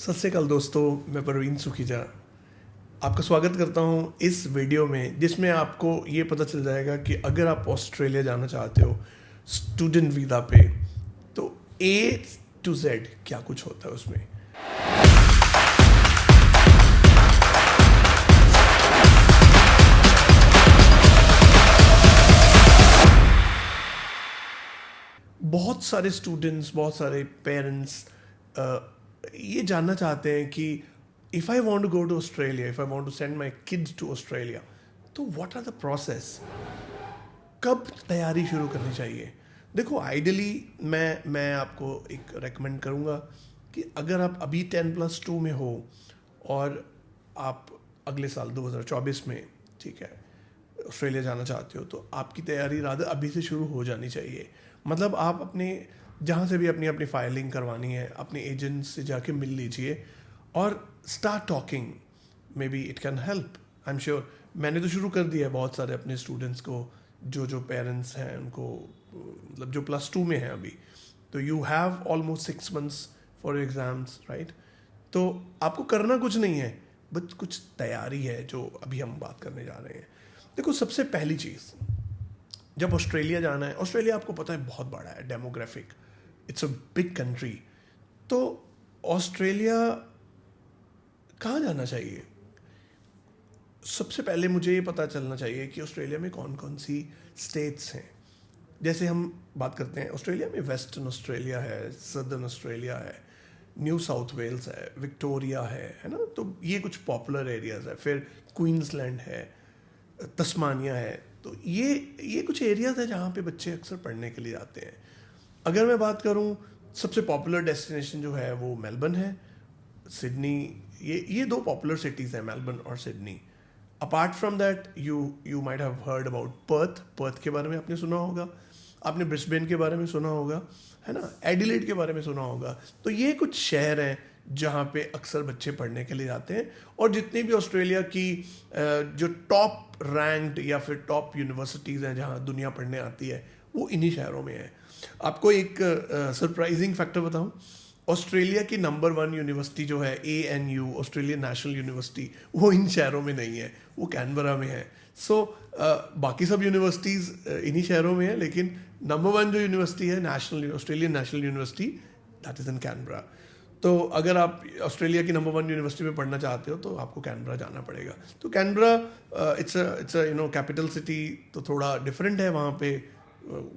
सत श्री अकाल दोस्तों, मैं परवीन सुखीजा आपका स्वागत करता हूं इस वीडियो में, जिसमें आपको ये पता चल जाएगा कि अगर आप ऑस्ट्रेलिया जाना चाहते हो स्टूडेंट वीज़ा पे, तो A to Z क्या कुछ होता है उसमें। बहुत सारे स्टूडेंट्स, बहुत सारे पेरेंट्स ये जानना चाहते हैं कि if I want to go to Australia, if I want to send my kids to Australia, तो व्हाट आर द प्रोसेस, कब तैयारी शुरू करनी चाहिए। देखो, आइडियली मैं आपको एक रेकमेंड करूँगा कि अगर आप अभी 10+2 में हो और आप अगले साल 2024 में, ठीक है, ऑस्ट्रेलिया जाना चाहते हो, तो आपकी तैयारी रादर अभी से शुरू हो जानी चाहिए। मतलब आप अपने जहाँ से भी अपनी फाइलिंग करवानी है, अपने एजेंट से जाके मिल लीजिए और start talking. May be it can help, I am sure. मैंने तो शुरू कर दिया है बहुत सारे अपने स्टूडेंट्स को, जो पेरेंट्स हैं उनको, मतलब जो +2 में हैं अभी। तो you have almost 6 months for exams, right. तो आपको करना कुछ नहीं है, बस कुछ तैयारी है जो अभी हम बात करने जा रहे हैं। देखो, सबसे पहली चीज़, जब ऑस्ट्रेलिया जाना है, ऑस्ट्रेलिया आपको पता है बहुत बड़ा है, demographic, it's a big country. तो ऑस्ट्रेलिया कहाँ जाना चाहिए? सबसे पहले मुझे ये पता चलना चाहिए कि ऑस्ट्रेलिया में कौन कौन सी स्टेट्स हैं। जैसे हम बात करते हैं, ऑस्ट्रेलिया में वेस्टर्न ऑस्ट्रेलिया है, सदर्न ऑस्ट्रेलिया है, न्यू साउथ वेल्स है, विक्टोरिया है ना। तो ये कुछ पॉपुलर एरियाज़ है। फिर क्वींसलैंड है, तस्मानिया है। तो ये कुछ एरियाज़ हैं जहाँ पे बच्चे अक्सर पढ़ने के लिए जाते हैं। अगर मैं बात करूँ, सबसे पॉपुलर डेस्टिनेशन जो है वो मेलबर्न है, सिडनी। ये दो पॉपुलर सिटीज़ हैं, मेलबर्न और Sydney. Apart from that you might have heard about Perth के बारे में आपने सुना होगा, आपने ब्रिस्बेन के बारे में सुना होगा, है ना, एडिलेड के बारे में सुना होगा। तो ये कुछ शहर हैं जहाँ पे अक्सर बच्चे पढ़ने के लिए जाते हैं। और जितनी भी ऑस्ट्रेलिया की जो टॉप रैंक्ड या फिर टॉप यूनिवर्सिटीज़ हैं जहाँ दुनिया पढ़ने आती है, वो इन्हीं शहरों में है। आपको एक सरप्राइजिंग फैक्टर बताऊं, ऑस्ट्रेलिया की नंबर 1 यूनिवर्सिटी जो है ANU, ऑस्ट्रेलियन नेशनल यूनिवर्सिटी, वो इन शहरों में नहीं है, वो कैनबरा में है। सो बाकी सब यूनिवर्सिटीज़ इन्हीं शहरों में है, लेकिन नंबर 1 जो यूनिवर्सिटी है, Australian national university, that is in Canberra. तो अगर आप ऑस्ट्रेलिया की नंबर 1 यूनिवर्सिटी में पढ़ना चाहते हो तो आपको कैनबरा जाना पड़ेगा। तो कैनबरा इट्स कैपिटल सिटी, तो थोड़ा डिफरेंट है वहाँ पे।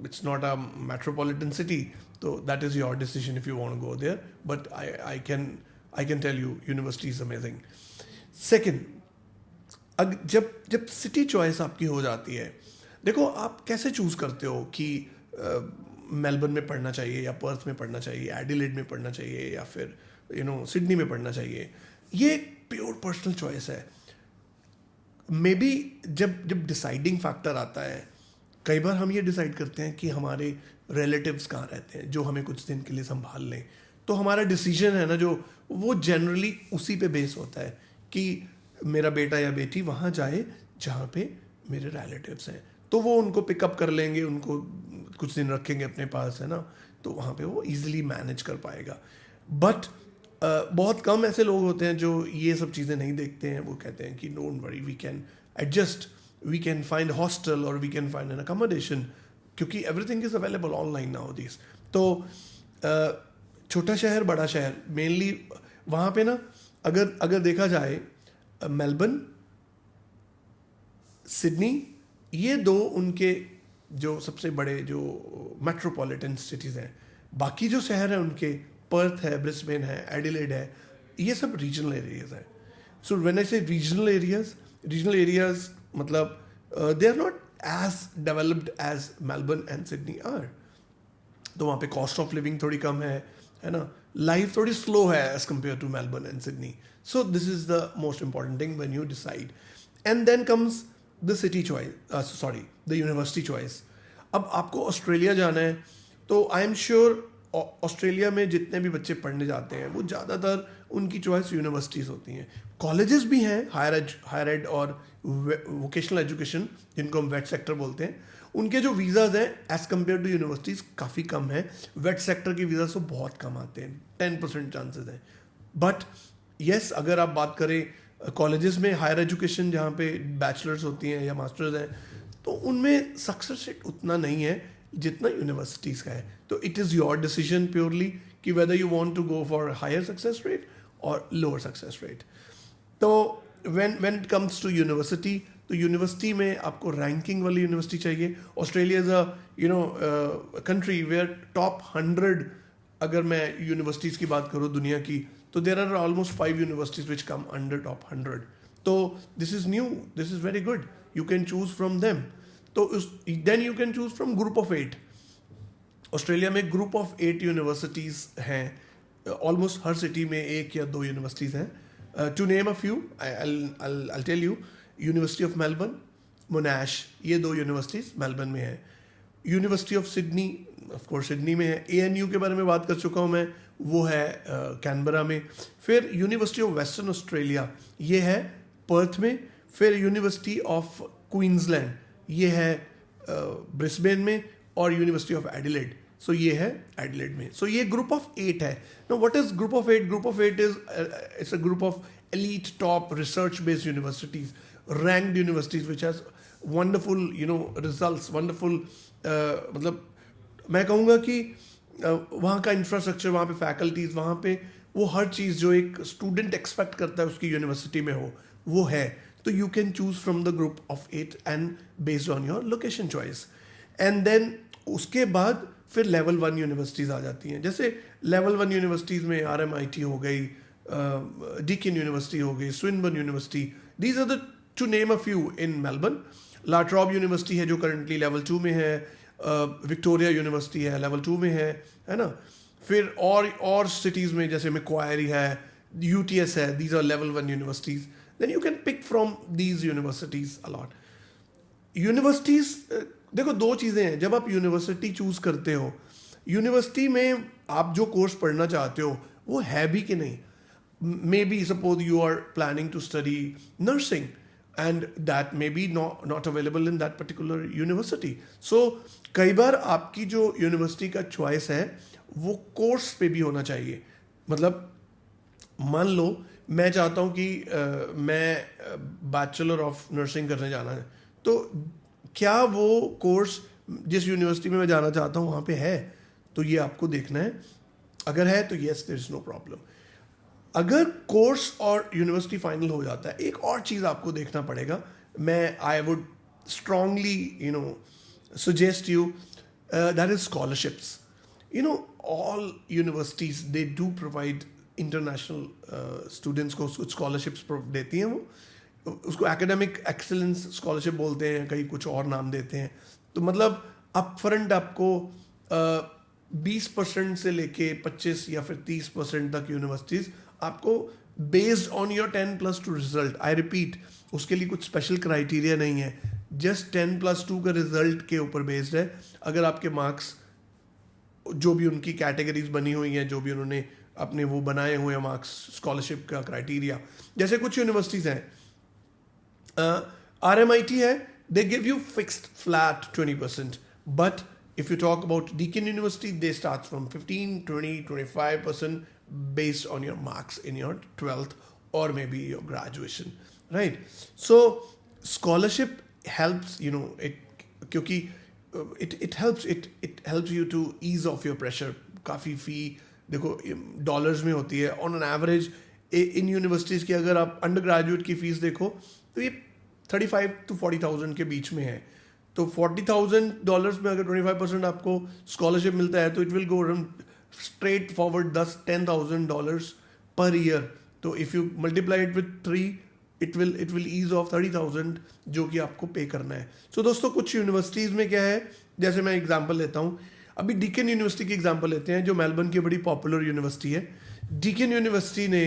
It's not a metropolitan city, so that is your decision if you want to go there, but I can tell you university is amazing. Second, जब city choice आपकी हो जाती है, देखो आप कैसे चूज़ करते हो कि मेलबर्न में पढ़ना चाहिए या पर्थ में पढ़ना चाहिए, एडिलेड में पढ़ना चाहिए या फिर सिडनी में पढ़ना चाहिए। ये प्योर पर्सनल चॉइस है। मे बी जब डिसाइडिंग फैक्टर आता है, कई बार हम ये डिसाइड करते हैं कि हमारे रिलेटिव्स कहाँ रहते हैं जो हमें कुछ दिन के लिए संभाल लें। तो हमारा डिसीजन है ना, जो वो जनरली उसी पे बेस होता है कि मेरा बेटा या बेटी वहाँ जाए जहाँ पे मेरे रिलेटिव्स हैं, तो वो उनको पिकअप कर लेंगे, उनको कुछ दिन रखेंगे अपने पास, है ना, तो वहाँ पे वो ईजिली मैनेज कर पाएगा। बट बहुत कम ऐसे लोग होते हैं जो ये सब चीज़ें नहीं देखते हैं। वो कहते हैं कि don't worry, we can adjust, we can find hostel or we can find an accommodation, क्योंकि everything is available online nowadays। तो छोटा शहर, बड़ा शहर, मेनली वहाँ पे ना, अगर देखा जाए, मेलबर्न, सिडनी, ये दो उनके जो सबसे बड़े जो मेट्रोपॉलिटन सिटीज़ हैं। बाकी जो शहर हैं उनके, पर्थ है, ब्रिस्बेन है, एडिलेड है, ये सब रीजनल एरियाज़ हैं। सो व्हेन आई से रीजनल एरियाज़ मतलब they are not as developed as Melbourne and Sydney are. तो वहाँ पे कॉस्ट ऑफ लिविंग थोड़ी कम है ना, लाइफ थोड़ी स्लो है as compare to Melbourne and Sydney. So this is the most important thing when you decide. And then comes the city choice, the university choice. अब आपको ऑस्ट्रेलिया जाना है, तो आई एम श्योर ऑस्ट्रेलिया में जितने भी बच्चे पढ़ने जाते हैं वो ज़्यादातर उनकी चॉइस यूनिवर्सिटीज़ होती हैं। कॉलेजेस भी हैं, हायर एड और वोकेशनल एजुकेशन, जिनको हम वेट सेक्टर बोलते हैं, उनके जो वीज़ाज़ हैं एज़ कम्पेयर टू यूनिवर्सिटीज़ काफ़ी कम है। वेट सेक्टर के वीज़ा तो बहुत कम आते हैं, 10% चांसेस हैं। बट येस, अगर आप बात करें कॉलेजेस में, हायर एजुकेशन जहाँ पे बैचलर्स होती हैं या मास्टर्स हैं, तो उनमें सक्सेस रेट उतना नहीं है जितना यूनिवर्सिटीज़ का है. तो it is your decision purely कि whether you want to go for higher success rate और लोअर सक्सेस रेट. तो when it comes to university, तो यूनिवर्सिटी में आपको रैंकिंग वाली यूनिवर्सिटी चाहिए. Australia is a country where top 100, अगर मैं यूनिवर्सिटीज़ की बात करूँ दुनिया की, तो there are almost 5 universities which come under top 100. तो this is new, this is very good, you can choose from them. तो then you can choose from group of 8. Australia में ग्रुप ऑफ 8 यूनिवर्सिटीज़ हैं. Almost हर city में 1 या 2 universities हैं. To name a few, I'll tell you. University of Melbourne, Monash, ये 2 universities Melbourne में हैं. University of Sydney, of course Sydney में है. ANU के बारे में बात कर चुका हूँ मैं, वो है कैनबरा में. फिर यूनिवर्सिटी ऑफ वेस्टर्न ऑस्ट्रेलिया, ये है पर्थ में. फिर यूनिवर्सिटी ऑफ क्वींसलैंड, ये है ब्रिस्बेन में. और यूनिवर्सिटी ऑफ एडिलेड, सो ये है एडिलेड में. सो ये ग्रुप ऑफ 8 है. No, what is group of 8? Group of 8 is it's a group of elite top research based universities, ranked universities which has wonderful results, wonderful मतलब मैं कहूँगा कि वहाँ का इंफ्रास्ट्रक्चर, वहाँ पे फैकल्टीज, वहाँ पे वो हर चीज़ जो एक स्टूडेंट एक्सपेक्ट करता है उसकी यूनिवर्सिटी में हो, वो है. तो you can choose from the group of 8 and based on your location choice. And then उसके बाद फिर लेवल 1 यूनिवर्सिटीज़ आ जाती हैं. जैसे लेवल 1 यूनिवर्सिटीज़ में RMIT हो गई, डीकिन यूनिवर्सिटी हो गई, Swinburne university. These are the to name a few in Melbourne. La Trobe university है जो करंटली लेवल 2 में है. विक्टोरिया यूनिवर्सिटी है, लेवल 2 में है ना. फिर और सिटीज़ में जैसे मैक्वायरी है, UTS है, these are level 1 universities. Then you can pick from these universities a lot. Universities, देखो 2 चीज़ें हैं. जब आप यूनिवर्सिटी चूज़ करते हो, यूनिवर्सिटी में आप जो कोर्स पढ़ना चाहते हो वो है भी कि नहीं. Maybe suppose you are planning to study nursing and that may be not available in that particular university. So कई बार आपकी जो यूनिवर्सिटी का चॉइस है वो कोर्स पे भी होना चाहिए. मतलब मान लो मैं चाहता हूँ कि मैं बैचलर ऑफ नर्सिंग करने जाना है, तो क्या वो कोर्स जिस यूनिवर्सिटी में मैं जाना चाहता हूँ वहाँ पे है? तो ये आपको देखना है. अगर है तो yes, there is no problem. अगर कोर्स और यूनिवर्सिटी फाइनल हो जाता है, एक और चीज़ आपको देखना पड़ेगा. I would strongly suggest you that is scholarships. All universities, they do provide international students को scholarships देती हैं. वो उसको academic excellence scholarship बोलते हैं, कहीं कुछ और नाम देते हैं. तो मतलब अप फ्रंट आपको 20% से लेके 25 या फिर 30% तक यूनिवर्सिटीज़ आपको based on your 10+2 result. I repeat, उसके लिए कुछ स्पेशल क्राइटेरिया नहीं है, जस्ट 10+2 का रिजल्ट के ऊपर बेस्ड है. अगर आपके मार्क्स, जो भी उनकी कैटेगरीज बनी हुई हैं, जो भी उन्होंने अपने वो बनाए हुए हैं मार्क्स, स्कॉलरशिप का क्राइटेरिया. जैसे कुछ यूनिवर्सिटीज़ हैं, RMIT है, they give you fixed flat 20%. But if you talk about Deakin University, they start from 15, 20, 25% based on your marks in your 12th or maybe your graduation, right? So scholarship helps, क्योंकि it helps you to ease off your pressure. काफ़ी फ़ी देखो dollars में होती है on an average. In universities की अगर आप under graduate की फ़ीस देखो तो ये 35 to 40,000 के बीच में है. तो $40,000 में अगर 25% आपको स्कॉलरशिप मिलता है तो it will go straight forward $10,000 per year. तो if you multiply it with 3, it will is of 30,000 जो कि आपको पे करना है. सो दोस्तों, कुछ यूनिवर्सिटीज़ में क्या है, जैसे मैं एग्जांपल लेता हूँ. अभी डीकन यूनिवर्सिटी की एग्जांपल लेते हैं, जो मेलबर्न की बड़ी पॉपुलर यूनिवर्सिटी है. डीकन यूनिवर्सिटी ने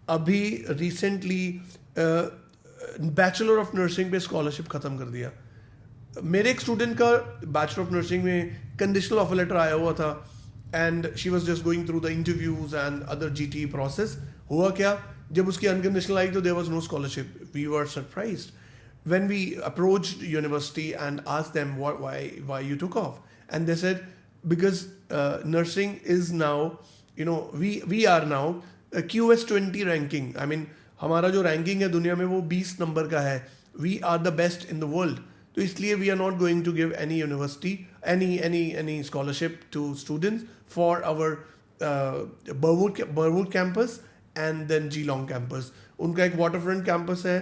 अभी रिसेंटली बैचलर ऑफ नर्सिंग पे स्कॉलरशिप ख़त्म कर दिया. मेरे एक स्टूडेंट का बैचलर ऑफ नर्सिंग में कंडीशनल ऑफर लेटर आया हुआ था and she was just going through the interviews and other GT process. हुआ क्या, जब उसकी अनकंडीशनल आई तो there was no scholarship. We were surprised when we approached university and asked them why you took off, and they said because nursing is now, we are now QS20 ranking, I mean हमारा जो ranking है दुनिया में वो 20 number का है. We are the best in the world. तो इसलिए we are not going to give any university any scholarship to students for our Burwood campus and then Geelong campus. उनका एक वाटर फ्रंट कैंपस है,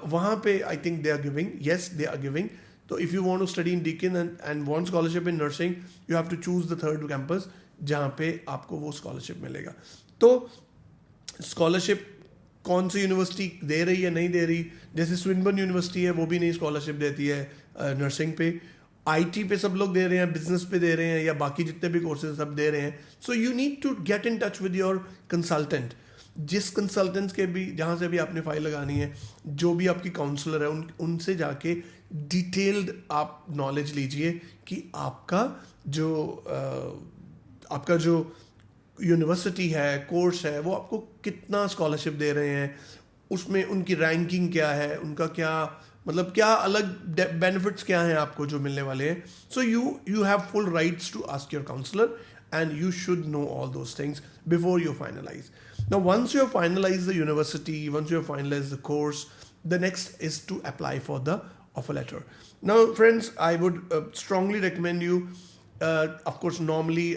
वहाँ पे I think they are giving, yes they are giving. तो if you want to study in Deakin and want scholarship in nursing, you have to choose the third campus जहाँ पे आपको वो scholarship मिलेगा. तो स्कॉलरशिप कौन सी यूनिवर्सिटी दे रही है नहीं दे रही, जैसे स्विनबर्न यूनिवर्सिटी है वो भी नहीं स्कॉलरशिप देती है नर्सिंग पे. आईटी पे सब लोग दे रहे हैं, बिजनेस पे दे रहे हैं, या बाकी जितने भी कोर्सेज सब दे रहे हैं. So you need to get in touch with your consultant. जिस कंसल्टेंट्स के भी जहाँ से भी आपने फाइल लगानी है, जो भी आपकी काउंसलर है उनसे जाके डिटेल्ड आप नॉलेज लीजिए कि आपका जो यूनिवर्सिटी है, कोर्स है, वो आपको कितना स्कॉलरशिप दे रहे हैं, उसमें उनकी रैंकिंग क्या है, उनका क्या मतलब क्या अलग बेनिफिट्स क्या हैं आपको जो मिलने वाले हैं. So you have full rights to ask your counsellor and you should know all those things before you finalize. Now, once you have finalized the university, once you have finalized the course, the next is to apply for the offer letter. Now, friends, I would strongly recommend you, of course, normally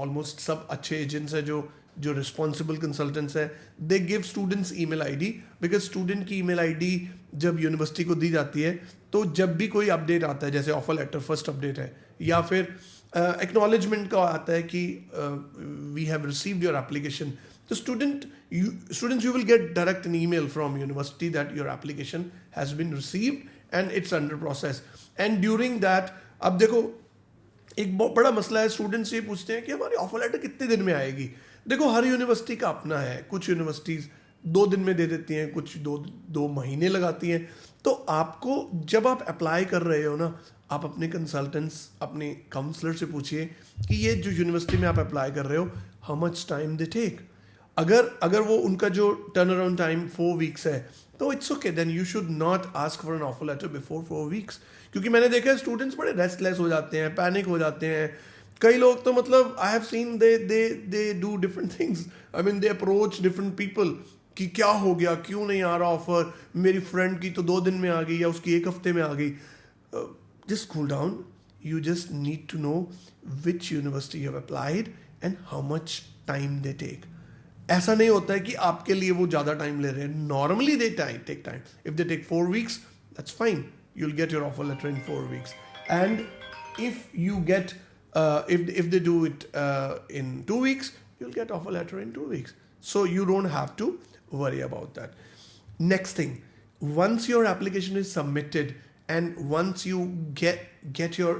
almost सब अच्छे agents हैं जो responsible consultants हैं, they give students email ID, because student की email ID जब university को दी जाती है तो जब भी कोई अपडेट आता है, जैसे ऑफर लेटर फर्स्ट अपडेट है, या फिर एक्नॉलेजमेंट का आता है कि we have received your application, तो students you will get direct an email from university that your application has been received and it's under process. And during that, अब देखो एक बहुत बड़ा मसला है, स्टूडेंट्स ये पूछते हैं कि हमारी ऑफर लेटर कितने दिन में आएगी. देखो हर यूनिवर्सिटी का अपना है, कुछ यूनिवर्सिटीज़ 2 दिन में दे देती हैं, कुछ दो महीने लगाती हैं. तो आपको जब आप अप्लाई कर रहे हो ना, आप अपने कंसल्टेंट्स, अपने काउंसलर से पूछिए कि ये जो यूनिवर्सिटी में आप अप्लाई कर रहे हो, how much time they take. अगर वो उनका जो टर्न अराउंड टाइम 4 वीक्स है, तो it's okay, then you should not ask for an offer letter before 4 weeks. क्योंकि मैंने देखा है स्टूडेंट्स बड़े रेस्टलेस हो जाते हैं, पैनिक हो जाते हैं. कई लोग तो मतलब I have seen they do different things, I mean they approach different people कि क्या हो गया, क्यों नहीं आ रहा ऑफर, मेरी फ्रेंड की तो 2 दिन में आ गई या उसकी 1 हफ्ते में आ गई. Just cool down. You just need to know which university you have applied and how much time they take. ऐसा नहीं होता है कि आपके लिए वो ज़्यादा टाइम ले रहे हैं. Normally they take time. If they take 4 weeks, that's fine. You'll get your offer letter in 4 weeks. And if you get, if they do it in 2 weeks, you'll get offer letter in 2 weeks. So you don't have to worry about that. Next thing, once your application is submitted, and once you get your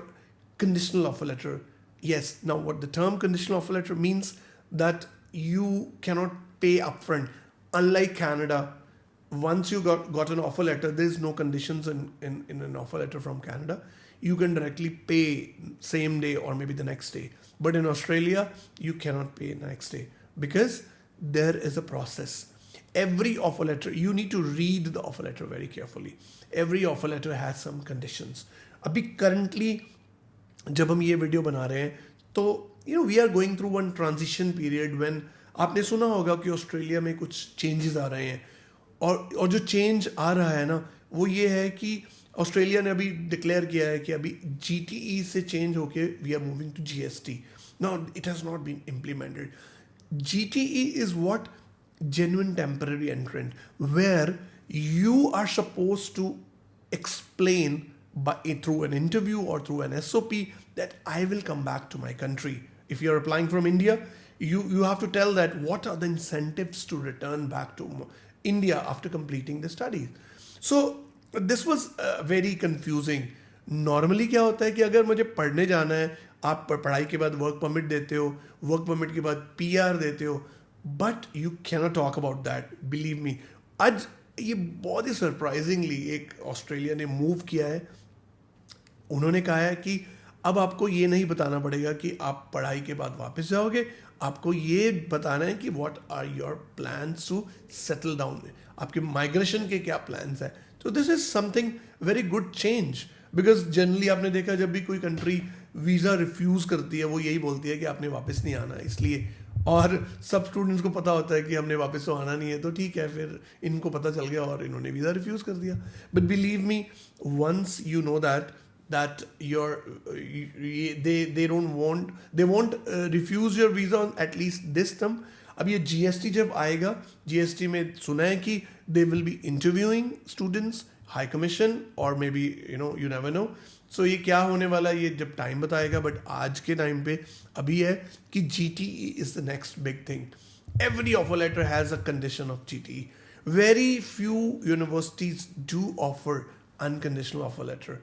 conditional offer letter, yes, now what the term conditional offer letter means, that you cannot pay upfront. Unlike Canada, once you got an offer letter, there is no conditions in an offer letter from Canada. You can directly pay same day or maybe the next day. But in Australia, you cannot pay next day because there is a process. Every offer letter, you need to read the offer letter very carefully. Every offer letter has some conditions. अभी currently जब हम ये video बना रहे हैं तो we are going through one transition period when आपने सुना होगा कि ऑस्ट्रेलिया में कुछ चेंजेस आ रहे हैं, और जो चेंज आ रहा है ना वो ये है कि ऑस्ट्रेलिया ने अभी डिक्लेयर किया है कि अभी GTE से चेंज होके we are moving to GST. Now it has not been implemented. GTE is what genuine temporary entrant, where you are supposed to explain through an interview or through an SOP that I will come back to my country. If you're applying from India, you have to tell that what are the incentives to return back to India after completing the studies. So this was very confusing. Normally क्या होता है कि अगर मुझे पढ़ने जाना है, आप पढ़ाई के बाद वर्क परमिट देते हो, वर्क परमिट के बाद PR देते हो, but you cannot talk about that. Believe me, आज ये बहुत ही सरप्राइजिंगली एक ऑस्ट्रेलिया ने मूव किया है. उन्होंने कहा है कि अब आपको ये नहीं बताना पड़ेगा कि आप पढ़ाई के बाद वापस जाओगे, आपको ये बताना है कि what are your plans to settle down, आपके माइग्रेशन के क्या प्लान्स हैं. तो this is something very good change, because generally आपने देखा जब भी कोई कंट्री वीज़ा रिफ्यूज़ करती है वो यही बोलती है कि आपने वापस नहीं आना, इसलिए और सब स्टूडेंट्स को पता होता है कि हमने वापस तो आना नहीं है, तो ठीक है, फिर इनको पता चल गया और इन्होंने वीज़ा रिफ्यूज़ कर दिया. But believe me, once you know that they won't refuse your visa on at least this term. अब ये GST जब आएगा, GST में सुना है कि they will be interviewing students, high commission, or maybe you never know. So ये क्या होने वाला है ये जब टाइम बताएगा, बट आज के टाइम पे अभी है कि GTE is the next big thing. Every offer letter has a condition of GTE. Very few universities do offer unconditional offer letter.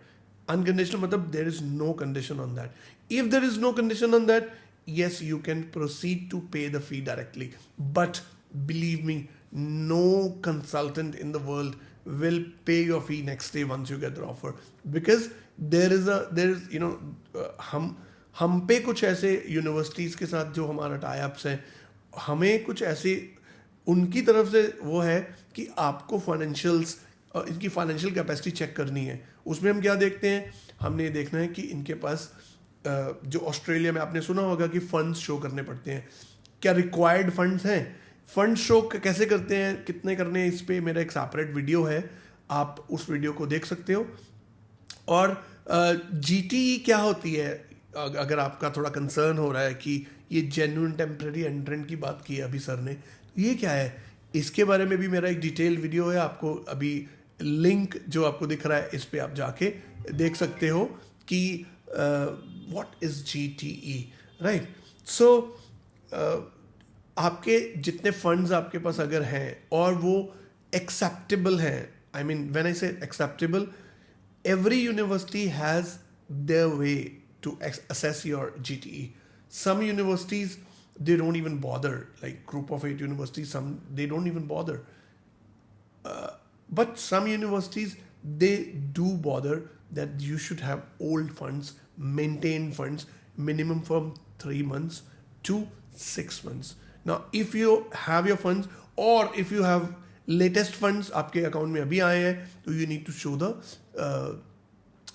Unconditional matlab there is no condition on that. If there is no condition on that, yes, you can proceed to pay the fee directly. But believe me, no consultant in the world will pay your fee next day once you get the offer, because there is हम पे कुछ ऐसे universities के साथ जो हमारा tie ups हैं, हमें कुछ ऐसे उनकी तरफ से वो है कि आपको फाइनेंशियल्स, इनकी फाइनेंशियल कैपेसिटी चेक करनी है. उसमें हम क्या देखते हैं, हमने ये देखना है कि इनके पास जो ऑस्ट्रेलिया में आपने सुना होगा कि फंड्स शो करने पड़ते हैं, क्या रिक्वायर्ड फंड्स हैं. फंड शो कैसे करते हैं, कितने करने हैं, इस पे मेरा एक सेपरेट वीडियो है, आप उस वीडियो को देख सकते हो. और GTE क्या होती है, अगर आपका थोड़ा कंसर्न हो रहा है कि ये जेन्युइन टेम्परेरी एंट्रेंट की बात की है अभी सर ने, ये क्या है, इसके बारे में भी मेरा एक डिटेल वीडियो है. आपको अभी लिंक जो आपको दिख रहा है इस पे आप जाके देख सकते हो कि व्हाट इज GTE, राइट. सो आपके जितने फंड्स आपके पास अगर हैं और वो एक्सेप्टेबल हैं, आई मीन व्हेन आई से acceptable, every university has their way to assess your GTE. Some universities, they don't even bother, like group of 8 universities, some they don't even bother. But some universities, they do bother that you should have old funds, maintained funds, minimum from 3 months to 6 months. Now, if you have your funds, or if you have latest funds आपके account में अभी आए हैं, तो you need to show the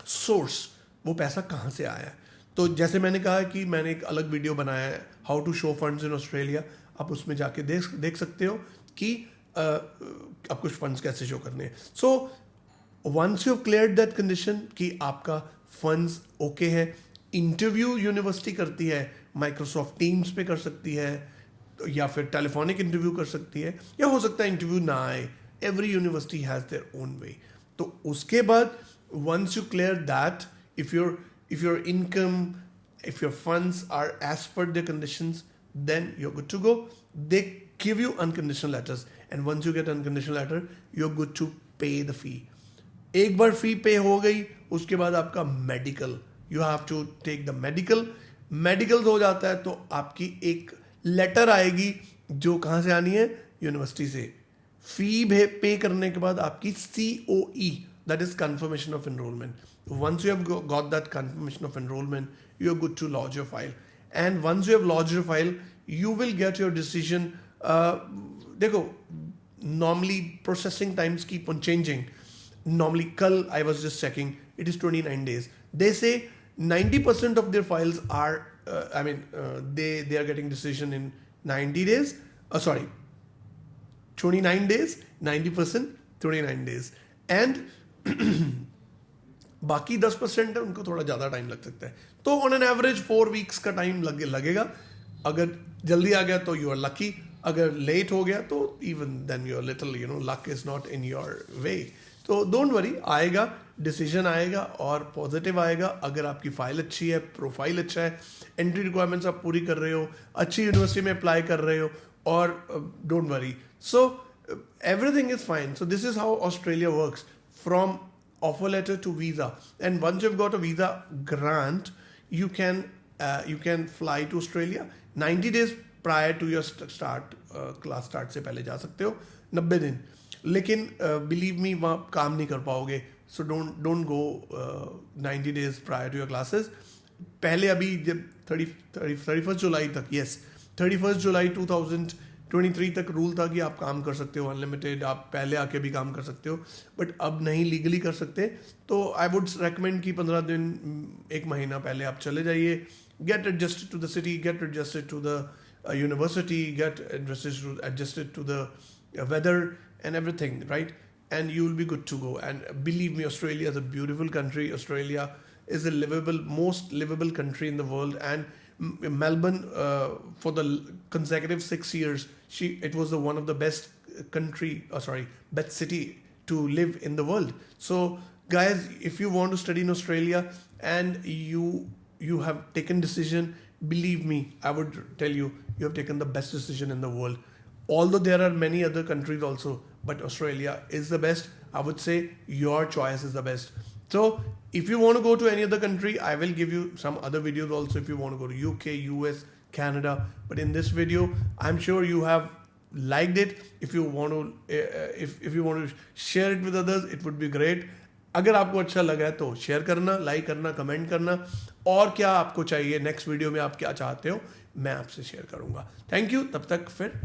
source, वो पैसा कहाँ से आया है. तो जैसे मैंने कहा कि मैंने एक अलग वीडियो बनाया है, how to show funds in Australia, आप उसमें जाके देख सकते हो कि आप कुछ फंड्स कैसे शो करने हैं. So once you clear that condition कि आपका फंड्स ओके है, इंटरव्यू यूनिवर्सिटी करती है, माइक्रोसॉफ्ट टीम्स पे कर सकती है, या फिर टेलीफोनिक इंटरव्यू कर सकती है, या हो सकता है इंटरव्यू ना आए. Every university has their own way. तो उसके बाद once you clear that, if your income, if your funds are as per the conditions, then you're good to go. They give you unconditional letters, and once you get unconditional letter, you're good to pay the fee. एक बार फी पे हो गई, उसके बाद आपका medical, you have to take the medical हो जाता है तो आपकी एक लेटर आएगी जो कहाँ से आनी है, यूनिवर्सिटी से. फी पे करने के बाद आपकी COE, that is confirmation of enrollment. Once you have got that confirmation of enrollment, you're good to lodge your file. And once you have lodged your file, you will get your decision. देखो, normally processing times keep on changing. Normally, kal I was just checking, it is 29 days. They say 90% of their files are, they are getting decision in 90 days. 29 days, 90%, 29 days. And बाकी 10% है, उनको थोड़ा ज़्यादा time लग सकता है. तो on an average 4 weeks का टाइम लगेगा. अगर जल्दी आ गया तो यू आर लकी, अगर लेट हो गया तो even then your little luck is not in your way. तो डोंट वरी, आएगा, डिसीजन आएगा और पॉजिटिव आएगा. अगर आपकी फाइल अच्छी है, प्रोफाइल अच्छा है, एंट्री रिक्वायरमेंट्स आप पूरी कर रहे हो, अच्छी यूनिवर्सिटी में अप्लाई कर रहे हो, और don't worry. So everything is fine. So this is how Australia works, from offer letter to visa. And once you've got a visa grant, you can fly to Australia 90 days prior to your class start से पहले जा सकते हो, 90 दिन. लेकिन believe me, वहाँ काम नहीं कर पाओगे. So don't go 90 days prior to your classes. पहले अभी जब 31st जुलाई तक, yes, 31st जुलाई 2023 तक रूल था कि आप काम कर सकते हो अनलिमिटेड, आप पहले आके भी काम कर सकते हो, बट अब नहीं लीगली कर सकते. तो आई वुड रेकमेंड कि 15 दिन, 1 महीना पहले आप चले जाइए, get adjusted to the city, get adjusted to the university, get adjusted to the weather and everything, right? And you will be good to go. And believe me, Australia is a beautiful country. Australia is the most livable country in the world. And Melbourne, for the consecutive 6 years, it was one of the best best city to live in the world. So, guys, if you want to study in Australia and you have taken decision, believe me, I would tell you, you have taken the best decision in the world. Although there are many other countries also, but Australia is the best. I would say your choice is the best. So if you want to go to any other country, I will give you some other videos also if you want to go to UK, US, Canada. But in this video, I'm sure you have liked it. If you want to if you want to share it with others, it would be great. अगर आपको अच्छा लगा है तो share करना, like करना, comment करना, और क्या आपको चाहिए नेक्स्ट वीडियो में, आप क्या चाहते हो, मैं आपसे शेयर करूंगा. Thank you. तब तक फिर